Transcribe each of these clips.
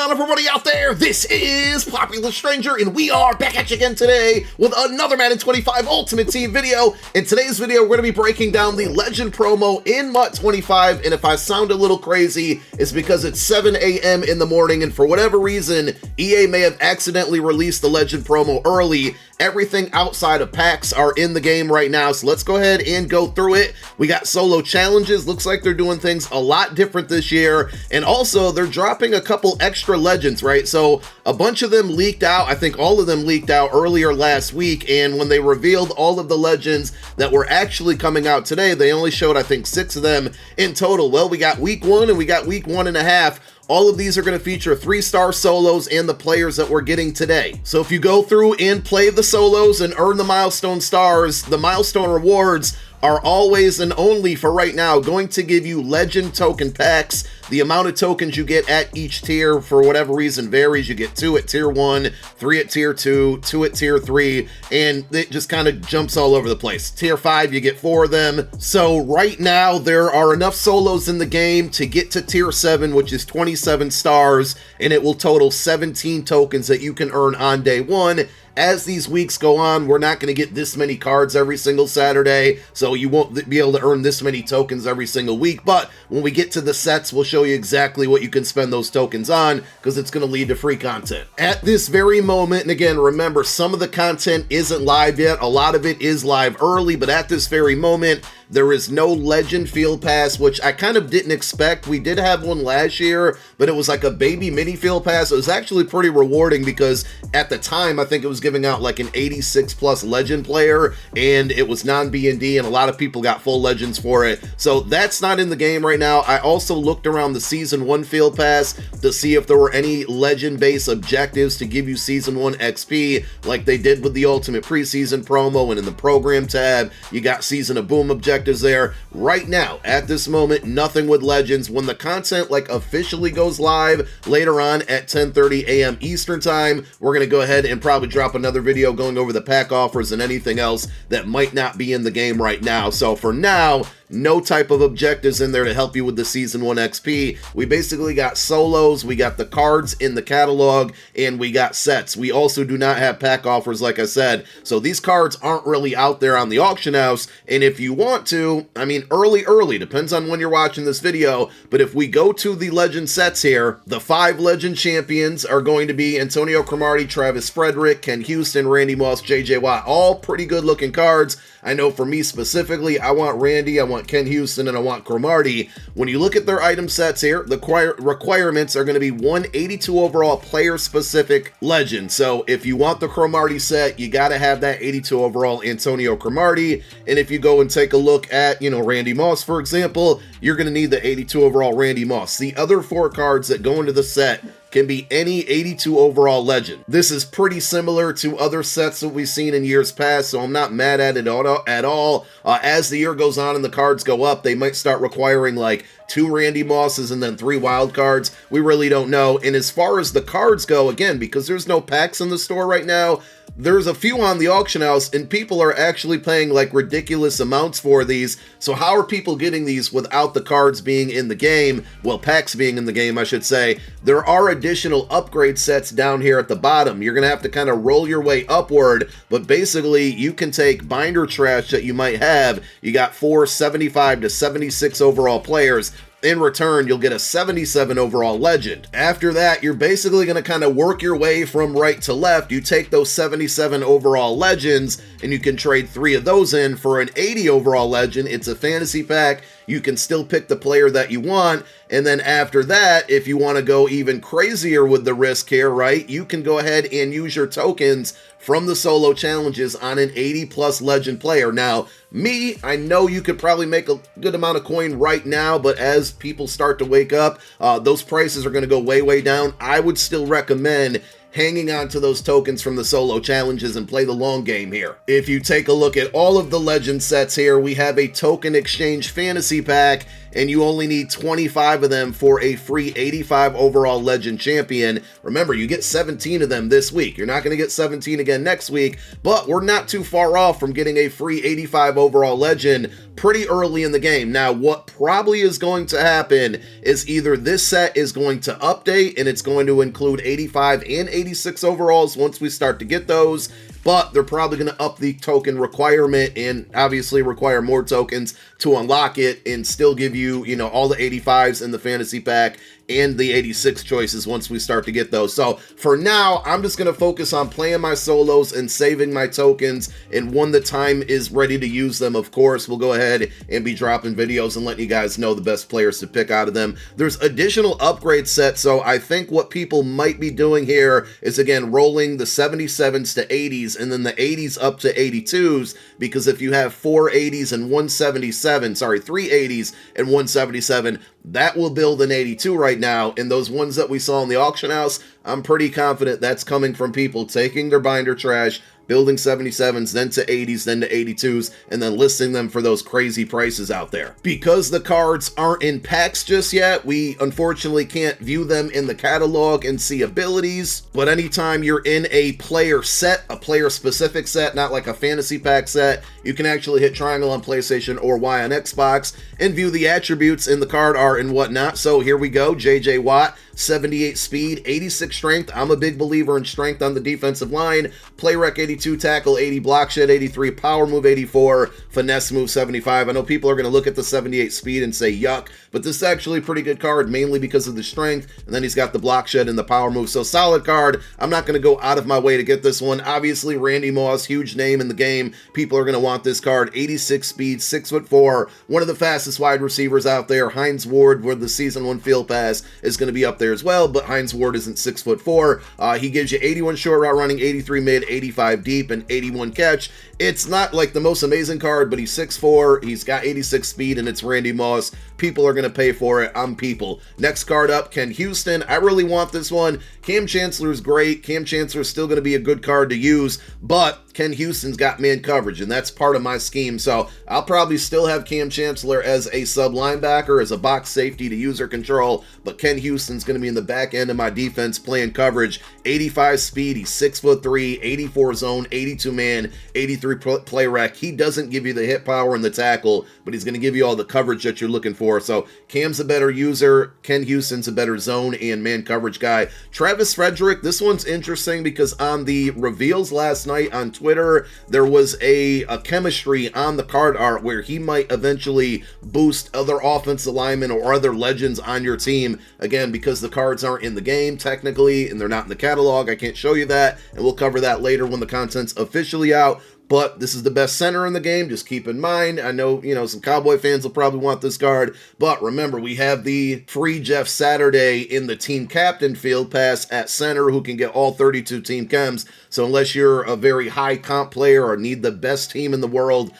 on, everybody out there? This is Popular Stranger, and we are back at you again today with another Madden 25 Ultimate Team video. In today's video, we're going to be breaking down the Legend promo in MUT 25, and if I sound a little crazy, it's because it's 7 a.m. in the morning, and for whatever reason, EA may have accidentally released the Legend promo early. Everything outside of packs are in the game right now, so let's go ahead and go through it. We got solo challenges. Looks like they're doing things a lot different this year, and also they're dropping a couple extra legends, right? So a bunch of them leaked out. I think all of them leaked out earlier last week, and when they revealed all of the legends that were actually coming out today, they only showed, I think, 6 of them in total. Well, we got week 1 and we got week 1.5. All of these are going to feature 3-star solos and the players that we're getting today. So if you go through and play the solos and earn the milestone stars, the milestone rewards are always and only for right now going to give you legend token packs. The amount of tokens you get at each tier, for whatever reason, varies. You get 2 at tier 1, 3 at tier 2, 2 at tier 3, and it just kind of jumps all over the place. Tier 5, you get 4 of them. So right now, there are enough solos in the game to get to tier 7, which is 27 stars, and it will total 17 tokens that you can earn on day 1. As these weeks go on, we're not going to get this many cards every single Saturday, so you won't be able to earn this many tokens every single week, but when we get to the sets, we'll show you exactly what you can spend those tokens on, because it's going to lead to free content. At this very moment, and again, remember, some of the content isn't live yet, a lot of it is live early, but at this very moment, there is no Legend Field Pass, which I kind of didn't expect. We did have one last year, but it was like a baby mini Field Pass. It was actually pretty rewarding because at the time, I think it was giving out like an 86 plus Legend player, and it was non-B&D, and a lot of people got full Legends for it. So that's not in the game right now. I also looked around the Season 1 Field Pass to see if there were any Legend-based objectives to give you Season 1 XP, like they did with the Ultimate Preseason promo, and in the Program tab, you got Season of Boom objectives there. Right now, at this moment, nothing with Legends. When the content like officially goes live later on at 10:30 a.m. Eastern time, we're going to go ahead and probably drop another video going over the pack offers and anything else that might not be in the game right now. So for now, no type of objectives in there to help you with the Season 1 XP. We basically got solos, we got the cards in the catalog, and we got sets. We also do not have pack offers, like I said, so these cards aren't really out there on the auction house, and if you want to, I mean, early, depends on when you're watching this video, but if we go to the Legend sets here, the 5 Legend champions are going to be Antonio Cromartie, Travis Frederick, Ken Houston, Randy Moss, JJ Watt, all pretty good looking cards. I know for me specifically, I want Randy, I want Ken Houston, and I want Cromartie. When you look at their item sets here, the requirements are going to be 182 overall player-specific Legend. So if you want the Cromartie set, you got to have that 82 overall Antonio Cromartie. And if you go and take a look at, you know, Randy Moss, for example, you're going to need the 82 overall Randy Moss. The other 4 cards that go into the set can be any 82 overall Legend. This is pretty similar to other sets that we've seen in years past, so I'm not mad at it at all. As the year goes on and the cards go up, they might start requiring like 2 Randy Mosses and then 3 wild cards. We really don't know. And as far as the cards go, again, because there's no packs in the store right now, there's a few on the auction house, and people are actually paying like ridiculous amounts for these. So how are people getting these without the cards being in the game? Well, packs being in the game, I should say. There are additional upgrade sets down here at the bottom. You're gonna have to kind of roll your way upward, but basically you can take binder trash that you might have. You got 4 75 to 76 overall players. In return, you'll get a 77 overall Legend. After that, you're basically going to kind of work your way from right to left. You take those 77 overall Legends, and you can trade 3 of those in for an 80 overall Legend. It's a fantasy pack. You can still pick the player that you want, and then after that, if you want to go even crazier with the risk here, right, you can go ahead and use your tokens from the solo challenges on an 80 plus Legend player. Now, me, I know you could probably make a good amount of coin right now, but as people start to wake up, those prices are going to go way down. I would still recommend hanging on to those tokens from the solo challenges and play the long game here. If you take a look at all of the Legend sets here, we have a token exchange fantasy pack, and you only need 25 of them for a free 85 overall Legend Champion. Remember, you get 17 of them this week. You're not going to get 17 again next week, but we're not too far off from getting a free 85 overall Legend pretty early in the game. Now, what probably is going to happen is either this set is going to update and it's going to include 85 and 86 overalls once we start to get those, but they're probably going to up the token requirement and obviously require more tokens to unlock it and still give you, you know, all the 85s in the fantasy pack and the 86 choices once we start to get those. So for now, I'm just going to focus on playing my solos and saving my tokens, and when the time is ready to use them, of course, we'll go ahead and be dropping videos and letting you guys know the best players to pick out of them. There's additional upgrade sets, so I think what people might be doing here is, again, rolling the 77s to 80s and then the 80s up to 82s, because if you have 4 80s and 177, sorry, 3 80s and 177, that will build an 82 right now, and those ones that we saw in the auction house, I'm pretty confident that's coming from people taking their binder trash, building 77s, then to 80s, then to 82s, and then listing them for those crazy prices out there. Because the cards aren't in packs just yet, we unfortunately can't view them in the catalog and see abilities, but anytime you're in a player set, a player-specific set, not like a fantasy pack set, you can actually hit triangle on PlayStation or Y on Xbox and view the attributes in the card art and whatnot. So here we go, JJ Watt, 78 speed, 86 strength. I'm a big believer in strength on the defensive line. Play rec 82, tackle 80, block shed 83, power move 84, finesse move 75. I know people are going to look at the 78 speed and say yuck, but this is actually a pretty good card, mainly because of the strength, and then he's got the block shed and the power move. So solid card. I'm not going to go out of my way to get this one. Obviously, Randy Moss, huge name in the game. People are going to want this card. 86 speed, 6'4", one of the fastest wide receivers out there. Hines Ward, where the season 1 field pass is going to be up there as well, but Hines Ward isn't 6'4". He gives you 81 short route running, 83 mid, 85 deep, and 81 catch. It's not like the most amazing card, but he's 6'4", he's got 86 speed, and it's Randy Moss. People are going to pay for it. I'm people. Next card up, Ken Houston. I really want this one. Cam Chancellor is great. Cam Chancellor is still going to be a good card to use, but Ken Houston's got man coverage, and that's part of my scheme. So I'll probably still have Cam Chancellor as a sub linebacker, as a box safety to user control, but Ken Houston's going to be in the back end of my defense playing coverage. 85 speed, he's 6'3", 84 zone, 82 man, 83 play rec. He doesn't give you the hit power and the tackle, but he's going to give you all the coverage that you're looking for. So Cam's a better user. Ken Houston's a better zone and man coverage guy. Travis Frederick, this one's interesting because on the reveals last night on Twitter, there was a chemistry on the card art where he might eventually boost other offensive linemen or other legends on your team. Again, because the cards aren't in the game technically and they're not in the catalog, I can't show you that, and we'll cover that later when the content's officially out. But this is the best center in the game, just keep in mind. I know, you know, some Cowboy fans will probably want this card, but remember, we have the free Jeff Saturday in the team captain field pass at center who can get all 32 team chems. So unless you're a very high comp player or need the best team in the world,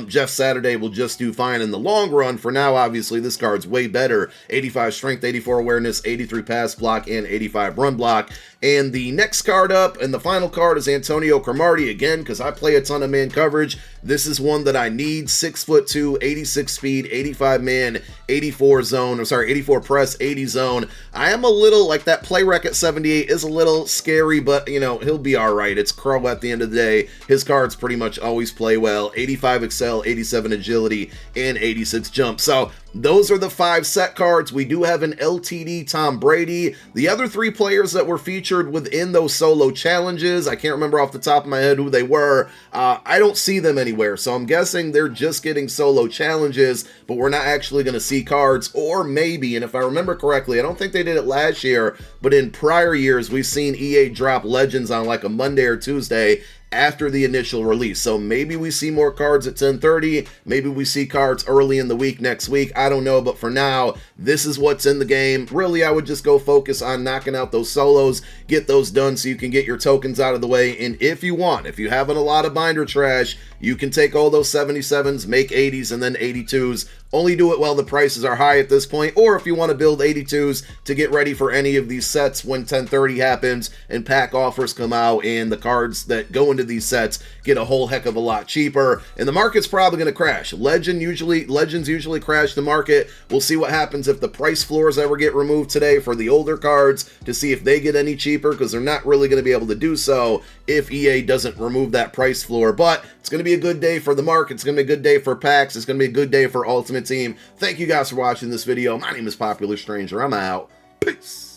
Jeff Saturday will just do fine in the long run. For now, obviously, this card's way better. 85 strength, 84 awareness, 83 pass block, and 85 run block. And the next card up, and the final card, is Antonio Cromartie again, because I play a ton of man coverage. This is one that I need. 6'2", 86 speed, 85 man, 84 zone, I'm sorry, 84 press, 80 zone. I am a little, like, that play rec at 78 is a little scary, but, you know, he'll be all right. It's Crow at the end of the day. His cards pretty much always play well. 85 excel, 87 agility, and 86 jump. So those are the 5 set cards. We do have an LTD Tom Brady. The other 3 players that were featured within those solo challenges, I can't remember off the top of my head who they were. I don't see them anywhere, so I'm guessing they're just getting solo challenges, but we're not actually going to see cards. Or maybe, and if I remember correctly, I don't think they did it last year, but in prior years, we've seen EA drop legends on like a Monday or Tuesday after the initial release. So maybe we see more cards at 10:30, maybe we see cards early in the week next week, I don't know, but for now, this is what's in the game. Really, I would just go focus on knocking out those solos, get those done so you can get your tokens out of the way, and if you want, if you have a lot of binder trash, you can take all those 77s, make 80s, and then 82s, only do it while the prices are high at this point, or if you want to build 82s to get ready for any of these sets when 1030 happens and pack offers come out and the cards that go into these sets get a whole heck of a lot cheaper, and the market's probably going to crash. Legends usually crash the market. We'll see what happens if the price floors ever get removed today for the older cards to see if they get any cheaper, because they're not really going to be able to do so if EA doesn't remove that price floor. But it's going to be a good day for the market. It's going to be a good day for packs. It's going to be a good day for Ultimate Team. Thank you guys for watching this video. My name is Popular Stranger. I'm out. Peace.